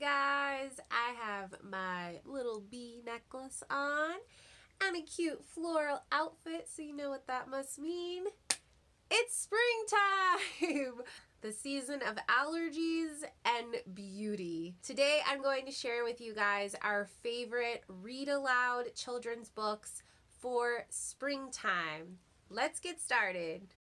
guys, I have my little bee necklace on and a cute floral outfit, so you know what that must mean. It's springtime! The season of allergies and beauty. Today I'm going to share with you guys our favorite read-aloud children's books for springtime. Let's get started.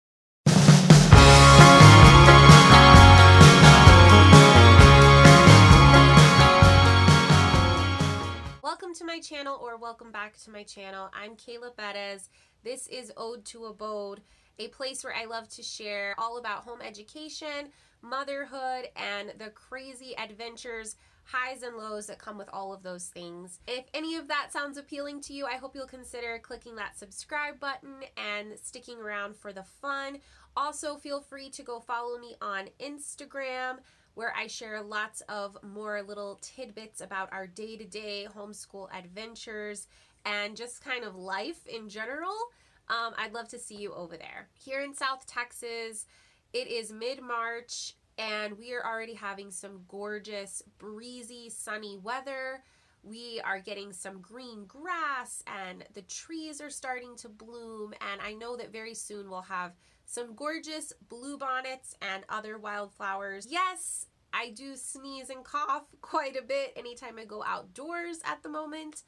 Welcome to my channel, or welcome back to my channel. I'm Kayla Bettis. This is Ode to Abode, a place where I love to share all about home education, motherhood, and the crazy adventures, highs and lows that come with all of those things. If any of that sounds appealing to you, I hope you'll consider clicking that subscribe button and sticking around for the fun. Also, feel free to go follow me on Instagram, where I share lots of more little tidbits about our day-to-day homeschool adventures and just kind of life in general. I'd love to see you over there. Here in South Texas, it is mid-March and we are already having some gorgeous, breezy, sunny weather. We are getting some green grass and the trees are starting to bloom, and I know that very soon we'll have some gorgeous bluebonnets and other wildflowers. Yes, I do sneeze and cough quite a bit anytime I go outdoors at the moment,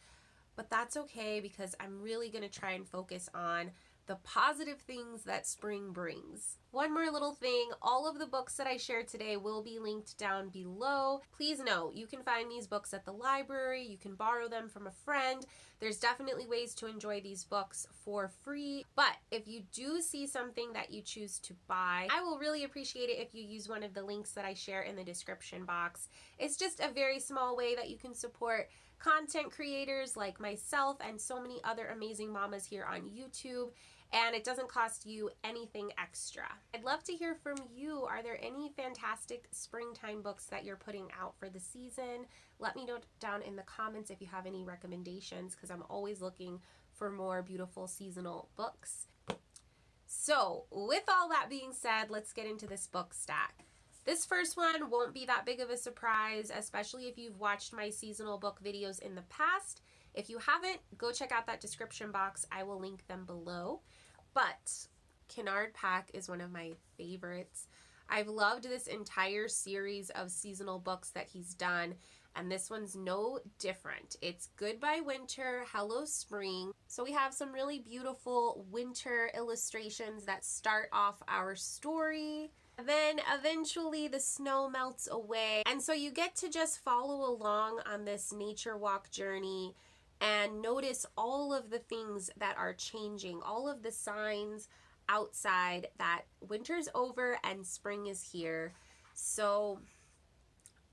but that's okay because I'm really going to try and focus on the positive things that spring brings. One more little thing, all of the books that I share today will be linked down below. Please note, you can find these books at the library, you can borrow them from a friend. There's definitely ways to enjoy these books for free, but if you do see something that you choose to buy, I will really appreciate it if you use one of the links that I share in the description box. It's just a very small way that you can support content creators like myself and so many other amazing mamas here on YouTube, and it doesn't cost you anything extra. I'd love to hear from you. Are there any fantastic springtime books that you're putting out for the season? Let me know down in the comments if you have any recommendations, because I'm always looking for more beautiful seasonal books. So with all that being said, let's get into this book stack. This first one won't be that big of a surprise, especially if you've watched my seasonal book videos in the past. If you haven't, go check out that description box. I will link them below. But Kennard Pack is one of my favorites. I've loved this entire series of seasonal books that he's done, and this one's no different. It's Goodbye Winter, Hello Spring. So we have some really beautiful winter illustrations that start off our story. Then eventually the snow melts away, and so you get to just follow along on this nature walk journey and notice all of the things that are changing, all of the signs outside that winter's over and spring is here. So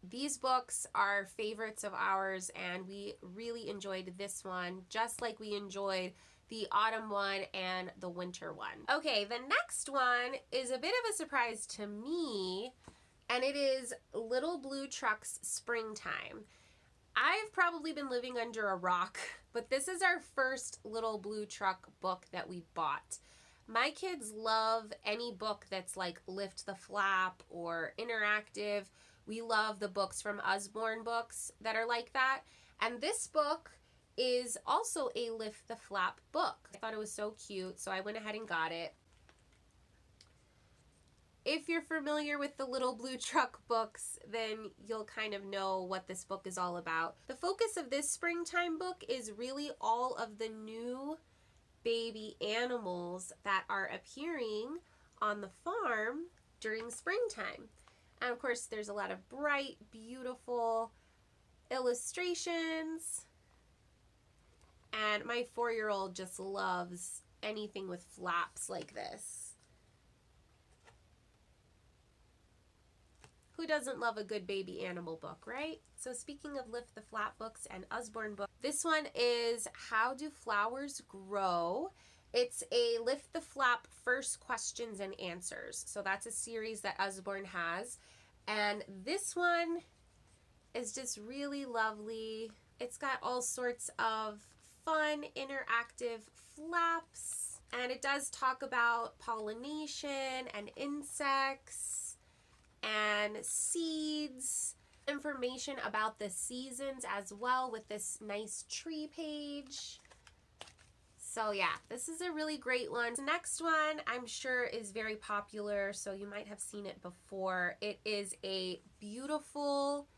these books are favorites of ours, and we really enjoyed this one, just like we enjoyed the autumn one and the winter one. Okay, the next one is a bit of a surprise to me, and it is Little Blue Truck's Springtime. I've probably been living under a rock, but this is our first Little Blue Truck book that we bought. My kids love any book that's like Lift the Flap or interactive. We love the books from Usborne Books that are like that, and this book is also a Lift the Flap book. I thought it was so cute, so I went ahead and got it. If you're familiar with the Little Blue Truck books, then you'll kind of know what this book is all about. The focus of this springtime book is really all of the new baby animals that are appearing on the farm during springtime. And of course, there's a lot of bright, beautiful illustrations. And my 4-year-old just loves anything with flaps like this. Who doesn't love a good baby animal book, right? So speaking of Lift the Flap books and Usborne books, this one is How Do Flowers Grow? It's a Lift the Flap First Questions and Answers. So that's a series that Usborne has. And this one is just really lovely. It's got all sorts of fun, interactive flaps, and it does talk about pollination and insects and seeds Information about the seasons as well with this nice tree page. So yeah, this is a really great one. The next one I'm sure is very popular, so you might have seen it before. It is a beautiful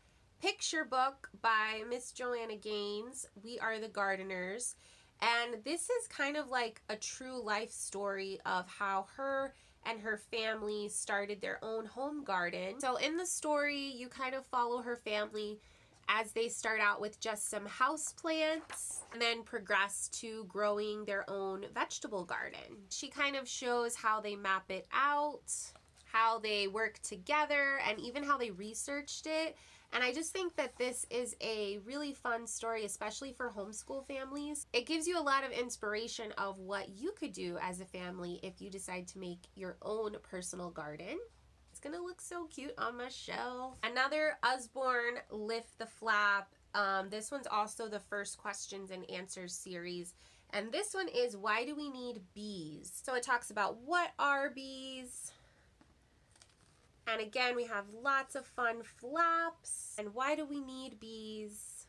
picture book by Miss Joanna Gaines, We Are the Gardeners. And this is kind of like a true life story of how her and her family started their own home garden. So in the story, you kind of follow her family as they start out with just some house plants and then progress to growing their own vegetable garden. She kind of shows how they map it out, how they work together, and even how they researched it. And I just think that this is a really fun story, especially for homeschool families. It gives you a lot of inspiration of what you could do as a family if you decide to make your own personal garden. It's gonna look so cute on my shelf. Another Usborne Lift the Flap. This one's also the first questions and answers series. And this one is, why do we need bees? So it talks about what are bees? And again, we have lots of fun flaps. And why do we need bees?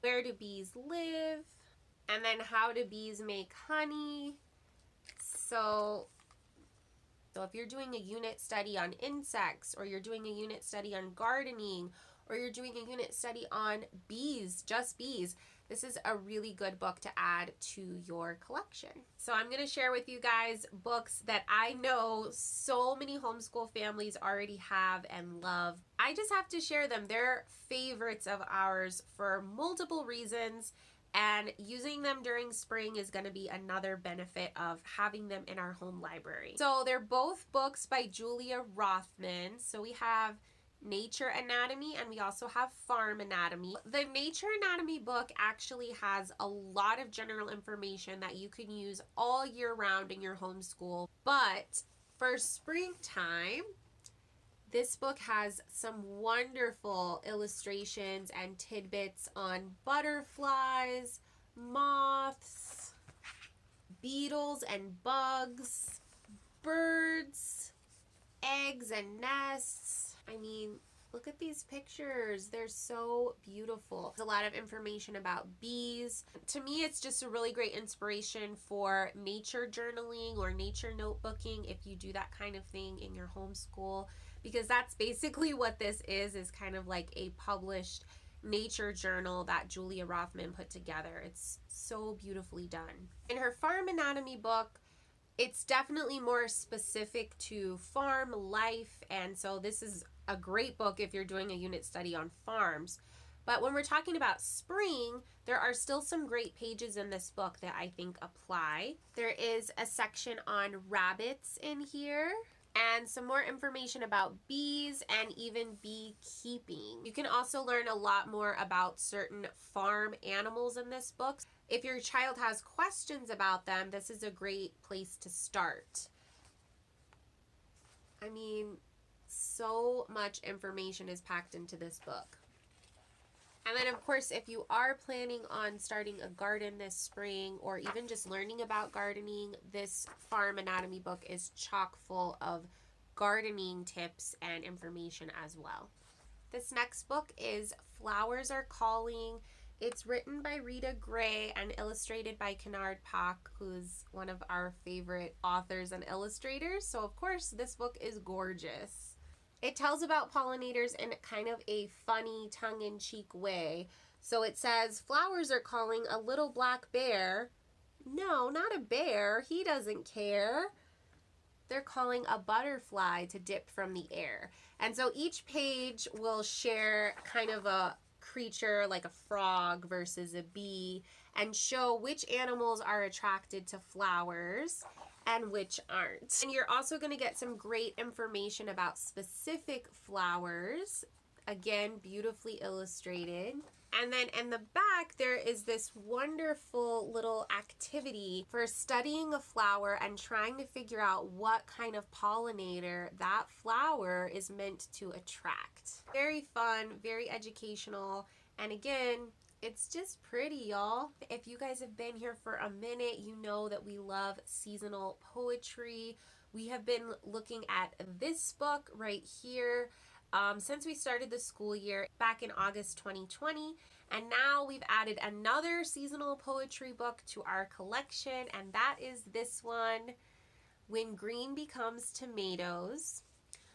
Where do bees live? And then how do bees make honey? So if you're doing a unit study on insects, or you're doing a unit study on gardening, or you're doing a unit study on bees, just bees, this is a really good book to add to your collection. So I'm going to share with you guys books that I know so many homeschool families already have and love. I just have to share them. They're favorites of ours for multiple reasons. And using them during spring is going to be another benefit of having them in our home library. So they're both books by Julia Rothman. So we have Nature Anatomy and we also have Farm Anatomy. The Nature Anatomy book actually has a lot of general information that you can use all year round in your homeschool. But for springtime, this book has some wonderful illustrations and tidbits on butterflies, moths, beetles and bugs, birds, eggs and nests. I mean, look at these pictures. They're so beautiful. There's a lot of information about bees. To me, it's just a really great inspiration for nature journaling or nature notebooking if you do that kind of thing in your homeschool. Because that's basically what this is kind of like a published nature journal that Julia Rothman put together. It's so beautifully done. In her Farm Anatomy book, it's definitely more specific to farm life, and so this is a great book if you're doing a unit study on farms. But when we're talking about spring, there are still some great pages in this book that I think apply. There is a section on rabbits in here, and some more information about bees and even beekeeping. You can also learn a lot more about certain farm animals in this book. If your child has questions about them, this is a great place to start. I mean, so much information is packed into this book. And then, of course, if you are planning on starting a garden this spring or even just learning about gardening, this Farm Anatomy book is chock full of gardening tips and information as well. This next book is Flowers Are Calling. It's written by Rita Gray and illustrated by Kennard Pak, who's one of our favorite authors and illustrators. So, of course, this book is gorgeous. It tells about pollinators in kind of a funny, tongue-in-cheek way. So it says, flowers are calling a little black bear. No, not a bear. He doesn't care. They're calling a butterfly to dip from the air. And so each page will share kind of a creature like a frog versus a bee and show which animals are attracted to flowers and which aren't. And you're also going to get some great information about specific flowers. Again, beautifully illustrated. And then in the back, there is this wonderful little activity for studying a flower and trying to figure out what kind of pollinator that flower is meant to attract. Very fun, very educational, and again, it's just pretty, y'all. If you guys have been here for a minute, you know that we love seasonal poetry. We have been looking at this book right here since we started the school year back in August 2020. And now we've added another seasonal poetry book to our collection, and that is this one, When Green Becomes Tomatoes.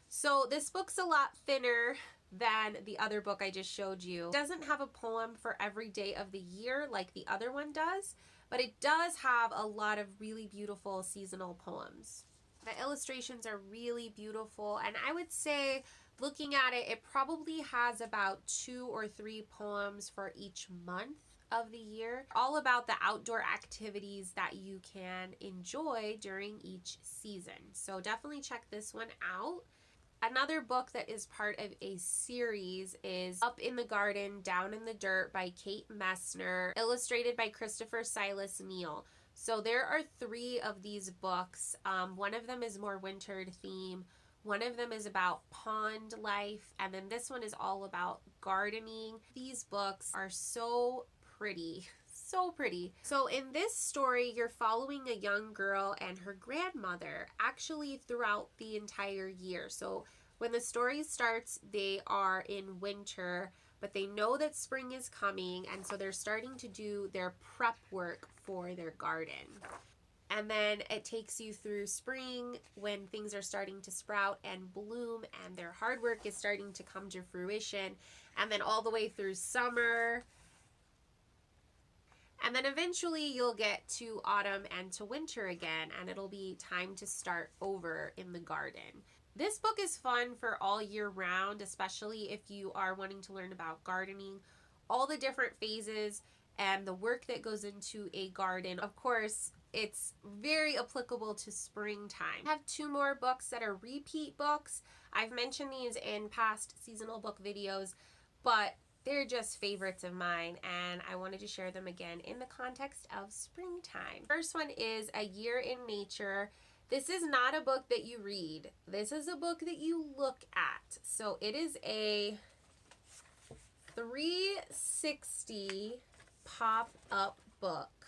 So this book's a lot thinner than the other book I just showed you. It doesn't have a poem for every day of the year like the other one does, but it does have a lot of really beautiful seasonal poems. The illustrations are really beautiful, and I would say, looking at it, it probably has about 2 or 3 poems for each month of the year, all about the outdoor activities that you can enjoy during each season. So definitely check this one out. Another book that is part of a series is Up in the Garden, Down in the Dirt by Kate Messner, illustrated by Christopher Silas Neal. So there are 3 of these books. One of them is more wintered theme. One of them is about pond life. And then this one is all about gardening. These books are so pretty. So pretty. So in this story, you're following a young girl and her grandmother actually throughout the entire year. So when the story starts, they are in winter, but they know that spring is coming, and so they're starting to do their prep work for their garden. And then it takes you through spring when things are starting to sprout and bloom and their hard work is starting to come to fruition, and then all the way through summer. And then eventually you'll get to autumn and to winter again, and it'll be time to start over in the garden. This book is fun for all year round, especially if you are wanting to learn about gardening, all the different phases and the work that goes into a garden. Of course, it's very applicable to springtime. I have 2 more books that are repeat books. I've mentioned these in past seasonal book videos, but they're just favorites of mine, and I wanted to share them again in the context of springtime. First one is A Year in Nature. This is not a book that you read. This is a book that you look at. So it is a 360 pop-up book.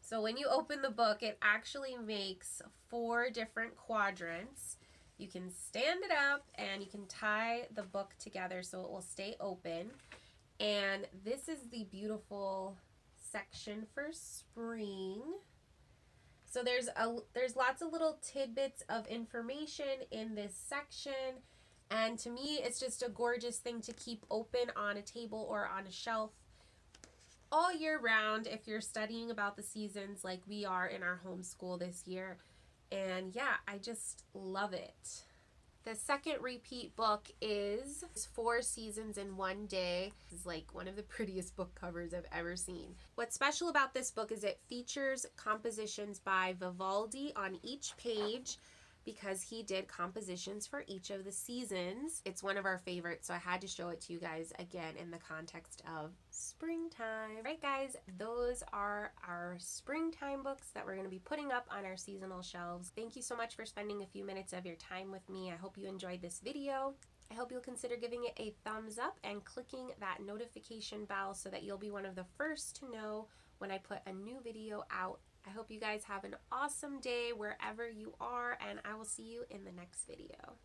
So when you open the book, it actually makes 4 different quadrants. You can stand it up and you can tie the book together so it will stay open. And this is the beautiful section for spring. So there's lots of little tidbits of information in this section. And to me, it's just a gorgeous thing to keep open on a table or on a shelf all year round if you're studying about the seasons like we are in our homeschool this year. And yeah, I just love it. The second repeat book is 4 Seasons in One Day. This is like one of the prettiest book covers I've ever seen. What's special about this book is it features compositions by Vivaldi on each page because he did compositions for each of the seasons. It's one of our favorites, so I had to show it to you guys again in the context of springtime. All right, guys, those are our springtime books that we're going to be putting up on our seasonal shelves. Thank you so much for spending a few minutes of your time with me. I hope you enjoyed this video. I hope you'll consider giving it a thumbs up and clicking that notification bell so that you'll be one of the first to know when I put a new video out. I hope you guys have an awesome day wherever you are, and I will see you in the next video.